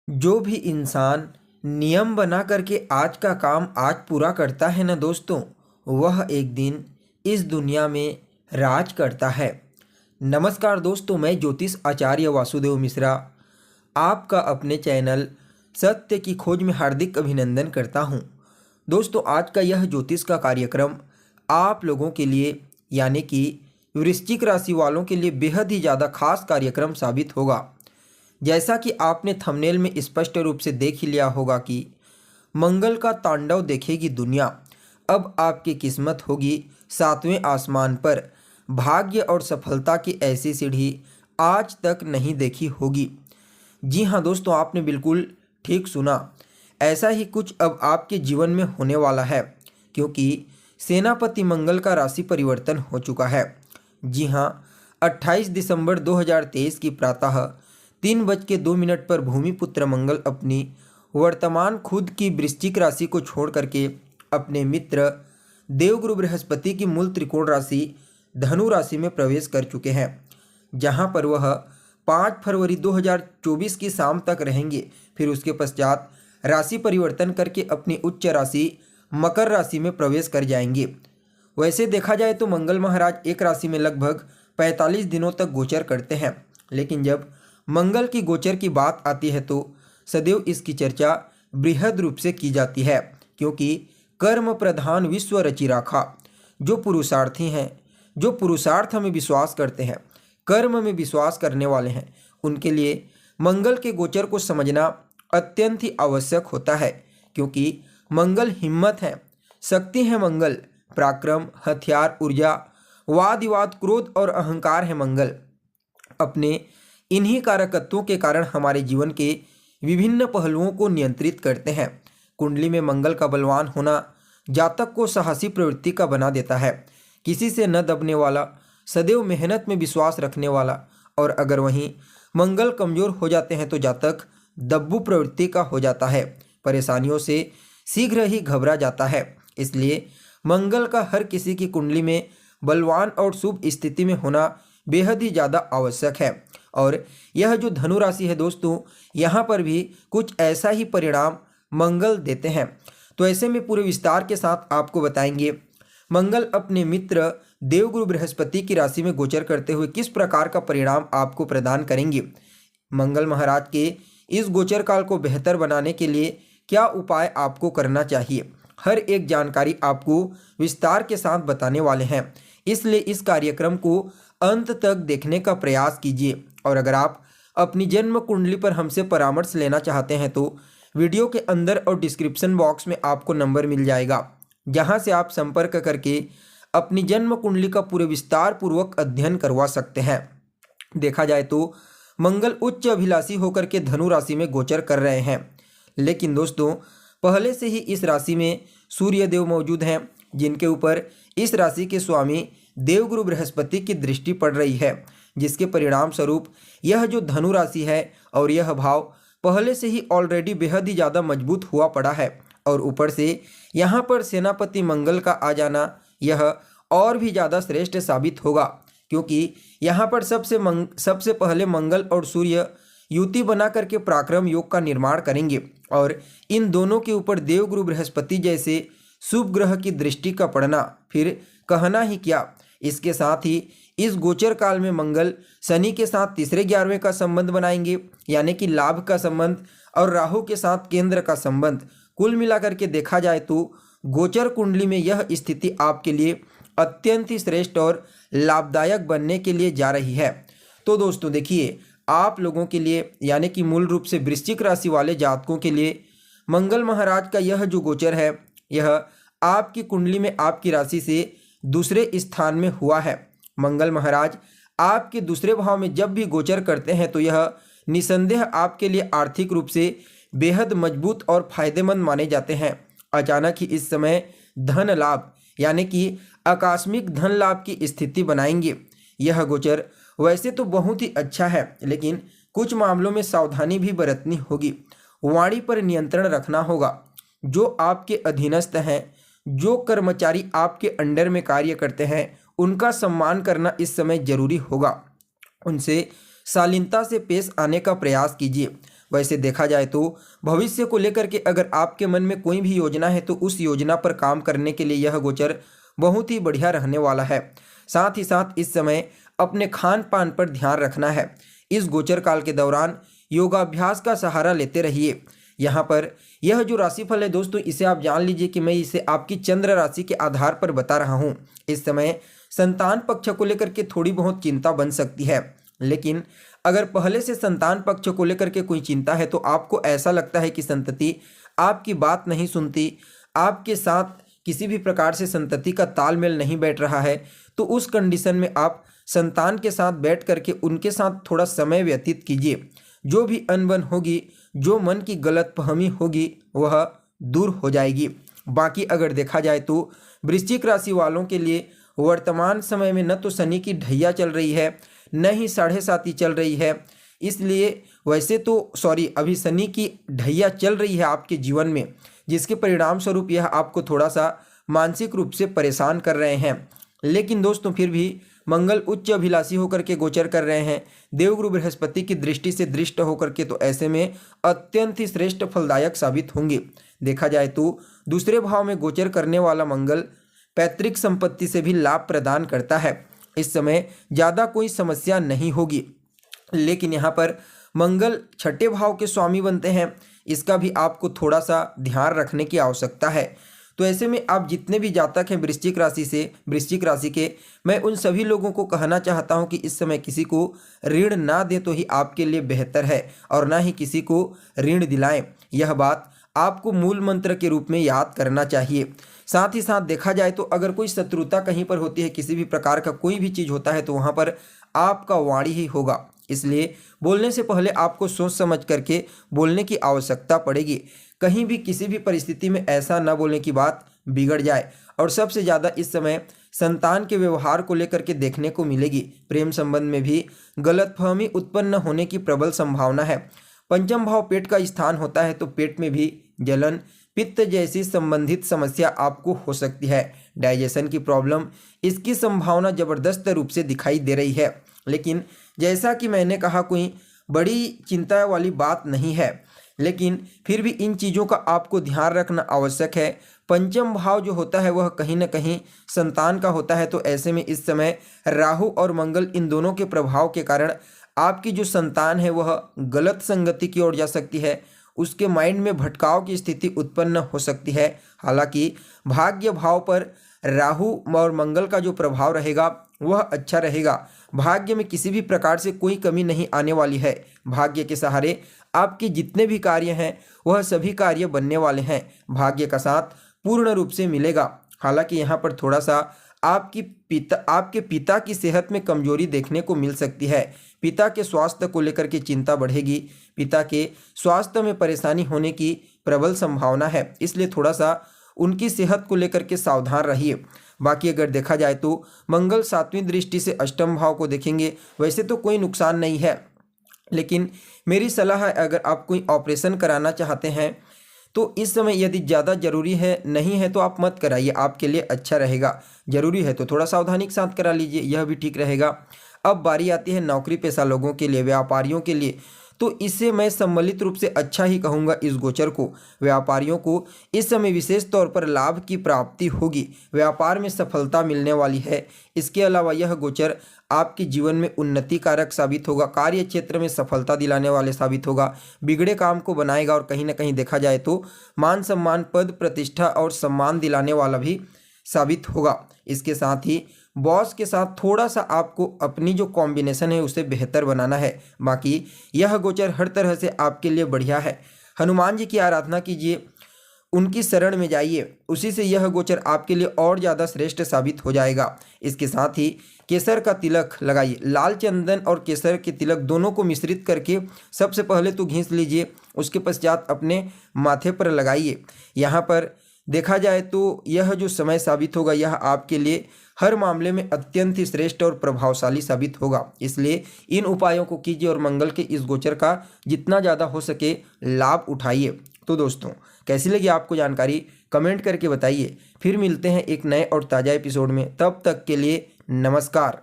जो भी इंसान नियम बना करके आज का काम आज पूरा करता है ना दोस्तों, वह एक दिन इस दुनिया में राज करता है। नमस्कार दोस्तों, मैं ज्योतिष आचार्य वासुदेव मिश्रा आपका अपने चैनल सत्य की खोज में हार्दिक अभिनंदन करता हूं। दोस्तों, आज का यह ज्योतिष का कार्यक्रम आप लोगों के लिए यानी कि वृश्चिक राशि वालों के लिए बेहद ही ज़्यादा खास कार्यक्रम साबित होगा। जैसा कि आपने थंबनेल में स्पष्ट रूप से देख ही लिया होगा कि मंगल का तांडव देखेगी दुनिया। अब आपकी किस्मत होगी सातवें आसमान पर। भाग्य और सफलता की ऐसी सीढ़ी आज तक नहीं देखी होगी। जी हाँ दोस्तों, आपने बिल्कुल ठीक सुना। ऐसा ही कुछ अब आपके जीवन में होने वाला है, क्योंकि सेनापति मंगल का राशि परिवर्तन हो चुका है। जी हाँ, 28 दिसंबर 2023 की प्रातः 3:02 पर भूमिपुत्र मंगल अपनी वर्तमान खुद की वृश्चिक राशि को छोड़ करके अपने मित्र देवगुरु बृहस्पति की मूल त्रिकोण राशि धनु राशि में प्रवेश कर चुके हैं, जहां पर वह 5 फरवरी 2024 की शाम तक रहेंगे। फिर उसके पश्चात राशि परिवर्तन करके अपनी उच्च राशि मकर राशि में प्रवेश कर जाएंगे। वैसे देखा जाए तो मंगल महाराज एक राशि में लगभग 45 दिनों तक गोचर करते हैं, लेकिन जब मंगल की गोचर की बात आती है तो सदैव इसकी चर्चा बृहद रूप से की जाती है, क्योंकि कर्म प्रधान विश्व रचि राखा। जो पुरुषार्थी हैं, जो पुरुषार्थ में विश्वास करते हैं, कर्म में विश्वास करने वाले हैं, उनके लिए मंगल के गोचर को समझना अत्यंत ही आवश्यक होता है, क्योंकि मंगल हिम्मत है, शक्ति है मंगल, पराक्रम, हथियार, ऊर्जा, वाद विवाद, क्रोध और अहंकार है मंगल। अपने इन्हीं कारकत्वों के कारण हमारे जीवन के विभिन्न पहलुओं को नियंत्रित करते हैं। कुंडली में मंगल का बलवान होना जातक को साहसी प्रवृत्ति का बना देता है, किसी से न दबने वाला, सदैव मेहनत में विश्वास रखने वाला। और अगर वहीं मंगल कमजोर हो जाते हैं तो जातक दब्बू प्रवृत्ति का हो जाता है, परेशानियों से शीघ्र ही घबरा जाता है। इसलिए मंगल का हर किसी की कुंडली में बलवान और शुभ स्थिति में होना बेहद ही ज़्यादा आवश्यक है। और यह जो धनु राशि है दोस्तों, यहाँ पर भी कुछ ऐसा ही परिणाम मंगल देते हैं। तो ऐसे में पूरे विस्तार के साथ आपको बताएंगे मंगल अपने मित्र देवगुरु बृहस्पति की राशि में गोचर करते हुए किस प्रकार का परिणाम आपको प्रदान करेंगे। मंगल महाराज के इस गोचर काल को बेहतर बनाने के लिए क्या उपाय आपको करना चाहिए, हर एक जानकारी आपको विस्तार के साथ बताने वाले हैं। इसलिए इस कार्यक्रम को अंत तक देखने का प्रयास कीजिए। और अगर आप अपनी जन्म कुंडली पर हमसे परामर्श लेना चाहते हैं तो वीडियो के अंदर और डिस्क्रिप्शन बॉक्स में आपको नंबर मिल जाएगा, जहां से आप संपर्क करके अपनी जन्म कुंडली का पूरे विस्तार पूर्वक अध्ययन करवा सकते हैं। देखा जाए तो मंगल उच्च अभिलाषी होकर के धनु राशि में गोचर कर रहे हैं, लेकिन दोस्तों पहले से ही इस राशि में सूर्य देव मौजूद हैं, जिनके ऊपर इस राशि के स्वामी देवगुरु बृहस्पति की दृष्टि पड़ रही है, जिसके परिणाम स्वरूप यह जो धनु राशि है और यह भाव पहले से ही ऑलरेडी बेहद ही ज़्यादा मजबूत हुआ पड़ा है। और ऊपर से यहाँ पर सेनापति मंगल का आ जाना यह और भी ज़्यादा श्रेष्ठ साबित होगा, क्योंकि यहाँ पर सबसे पहले मंगल और सूर्य युति बना करके पराक्रम योग का निर्माण करेंगे। और इन दोनों के ऊपर देवगुरु बृहस्पति जैसे शुभ ग्रह की दृष्टि का पड़ना फिर कहना ही क्या। इसके साथ ही इस गोचर काल में मंगल शनि के साथ तीसरे 11वें का संबंध बनाएंगे, यानी कि लाभ का संबंध, और राहु के साथ केंद्र का संबंध। कुल मिलाकर के देखा जाए तो गोचर कुंडली में यह स्थिति आपके लिए अत्यंत ही श्रेष्ठ और लाभदायक बनने के लिए जा रही है। तो दोस्तों देखिए, आप लोगों के लिए यानी कि मूल रूप से वृश्चिक राशि वाले जातकों के लिए मंगल महाराज का यह जो गोचर है, यह आपकी कुंडली में आपकी राशि से दूसरे स्थान में हुआ है। मंगल महाराज आपके दूसरे भाव में जब भी गोचर करते हैं तो यह निसंदेह आपके लिए आर्थिक रूप से बेहद मजबूत और फायदेमंद माने जाते हैं। अचानक ही इस समय धन लाभ यानी कि आकस्मिक धन लाभ की स्थिति बनाएंगे। यह गोचर वैसे तो बहुत ही अच्छा है, लेकिन कुछ मामलों में सावधानी भी बरतनी होगी। वाणी पर नियंत्रण रखना होगा। जो आपके अधीनस्थ हैं, जो कर्मचारी आपके अंडर में कार्य करते हैं, उनका सम्मान करना इस समय जरूरी होगा। उनसे शालीनता से पेश आने का प्रयास कीजिए। वैसे देखा जाए तो भविष्य को लेकर के अगर आपके मन में कोई भी योजना है तो उस योजना पर काम करने के लिए यह गोचर बहुत ही बढ़िया रहने वाला है। साथ ही साथ इस समय अपने खान पान पर ध्यान रखना है। इस गोचर काल के दौरान योगाभ्यास का सहारा लेते रहिए। यहाँ पर यह जो राशिफल है दोस्तों, इसे आप जान लीजिए कि मैं इसे आपकी चंद्र राशि के आधार पर बता रहा हूँ। इस समय संतान पक्ष को लेकर के थोड़ी बहुत चिंता बन सकती है, लेकिन अगर पहले से संतान पक्ष को लेकर के कोई चिंता है तो आपको ऐसा लगता है कि संतति आपकी बात नहीं सुनती, आपके साथ किसी भी प्रकार से संतति का तालमेल नहीं बैठ रहा है, तो उस कंडीशन में आप संतान के साथ बैठ करके उनके साथ थोड़ा समय व्यतीत कीजिए। जो भी अनबन होगी, जो मन की गलतफहमी होगी, वह दूर हो जाएगी। बाकी अगर देखा जाए तो वृश्चिक राशि वालों के लिए वर्तमान समय में न तो शनि की ढैया चल रही है, न ही 7.5 चल रही है। इसलिए वैसे तो अभी शनि की ढैया चल रही है आपके जीवन में, जिसके परिणाम स्वरूप यह आपको थोड़ा सा मानसिक रूप से परेशान कर रहे हैं। लेकिन दोस्तों फिर भी मंगल उच्च अभिलाषी होकर के गोचर कर रहे हैं, देवगुरु बृहस्पति की दृष्टि से दृष्ट होकर के, तो ऐसे में अत्यंत ही श्रेष्ठ फलदायक साबित होंगे। देखा जाए तो दूसरे भाव में गोचर करने वाला मंगल पैतृक संपत्ति से भी लाभ प्रदान करता है। इस समय ज़्यादा कोई समस्या नहीं होगी, लेकिन यहाँ पर मंगल छठे भाव के स्वामी बनते हैं, इसका भी आपको थोड़ा सा ध्यान रखने की आवश्यकता है। तो ऐसे में आप जितने भी जातक हैं वृश्चिक राशि के, मैं उन सभी लोगों को कहना चाहता हूं कि इस समय किसी को ऋण ना दें तो ही आपके लिए बेहतर है, और ना ही किसी को ऋण दिलाएं। यह बात आपको मूल मंत्र के रूप में याद करना चाहिए। साथ ही साथ देखा जाए तो अगर कोई शत्रुता कहीं पर होती है, किसी भी प्रकार का कोई भी चीज़ होता है, तो वहाँ पर आपका वाणी ही होगा। इसलिए बोलने से पहले आपको सोच समझ करके बोलने की आवश्यकता पड़ेगी। कहीं भी किसी भी परिस्थिति में ऐसा न बोलने की बात बिगड़ जाए। और सबसे ज़्यादा इस समय संतान के व्यवहार को लेकर के देखने को मिलेगी। प्रेम संबंध में भी गलतफहमी उत्पन्न होने की प्रबल संभावना है। पंचम भाव पेट का स्थान होता है, तो पेट में भी जलन, पित्त जैसी संबंधित समस्या आपको हो सकती है। डाइजेशन की प्रॉब्लम, इसकी संभावना जबरदस्त रूप से दिखाई दे रही है। लेकिन जैसा कि मैंने कहा, कोई बड़ी चिंता वाली बात नहीं है, लेकिन फिर भी इन चीज़ों का आपको ध्यान रखना आवश्यक है। पंचम भाव जो होता है वह कहीं ना कहीं संतान का होता है, तो ऐसे में इस समय राहु और मंगल इन दोनों के प्रभाव के कारण आपकी जो संतान है वह गलत संगति की ओर जा सकती है। उसके माइंड में भटकाव की स्थिति उत्पन्न हो सकती है। हालांकि भाग्य भाव पर राहु और मंगल का जो प्रभाव रहेगा वह अच्छा रहेगा। भाग्य में किसी भी प्रकार से कोई कमी नहीं आने वाली है। भाग्य के सहारे आपके जितने भी कार्य हैं वह सभी कार्य बनने वाले हैं। भाग्य का साथ पूर्ण रूप से मिलेगा। हालांकि यहाँ पर थोड़ा सा आपके पिता की सेहत में कमजोरी देखने को मिल सकती है। पिता के स्वास्थ्य को लेकर के चिंता बढ़ेगी। पिता के स्वास्थ्य में परेशानी होने की प्रबल संभावना है, इसलिए थोड़ा सा उनकी सेहत को लेकर के सावधान रहिए। बाकी अगर देखा जाए तो मंगल 7वीं दृष्टि से अष्टम भाव को देखेंगे। वैसे तो कोई नुकसान नहीं है, लेकिन मेरी सलाह है अगर आप कोई ऑपरेशन कराना चाहते हैं तो इस समय यदि ज़्यादा जरूरी है, नहीं है तो आप मत कराइए, आपके लिए अच्छा रहेगा। जरूरी है तो थोड़ा सावधानी के साथ करा लीजिए, यह भी ठीक रहेगा। अब बारी आती है नौकरी पेशा लोगों के लिए, व्यापारियों के लिए, तो इससे मैं सम्मिलित रूप से अच्छा ही कहूँगा। इस गोचर को व्यापारियों को इस समय विशेष तौर पर लाभ की प्राप्ति होगी, व्यापार में सफलता मिलने वाली है। इसके अलावा यह गोचर आपके जीवन में उन्नति कारक साबित होगा, कार्य क्षेत्र में सफलता दिलाने वाले साबित होगा, बिगड़े काम को बनाएगा और कहीं ना कहीं देखा जाए तो मान सम्मान, पद प्रतिष्ठा और सम्मान दिलाने वाला भी साबित होगा। इसके साथ ही बॉस के साथ थोड़ा सा आपको अपनी जो कॉम्बिनेशन है उसे बेहतर बनाना है। बाकी यह गोचर हर तरह से आपके लिए बढ़िया है। हनुमान जी की आराधना कीजिए, उनकी शरण में जाइए, उसी से यह गोचर आपके लिए और ज़्यादा श्रेष्ठ साबित हो जाएगा। इसके साथ ही केसर का तिलक लगाइए। लाल चंदन और केसर के तिलक दोनों को मिश्रित करके सबसे पहले तो घिस लीजिए, उसके पश्चात अपने माथे पर लगाइए। यहाँ पर देखा जाए तो यह जो समय साबित होगा यह आपके लिए हर मामले में अत्यंत ही श्रेष्ठ और प्रभावशाली साबित होगा। इसलिए इन उपायों को कीजिए और मंगल के इस गोचर का जितना ज़्यादा हो सके लाभ उठाइए। तो दोस्तों, कैसी लगी आपको जानकारी कमेंट करके बताइए। फिर मिलते हैं एक नए और ताज़ा एपिसोड में, तब तक के लिए नमस्कार।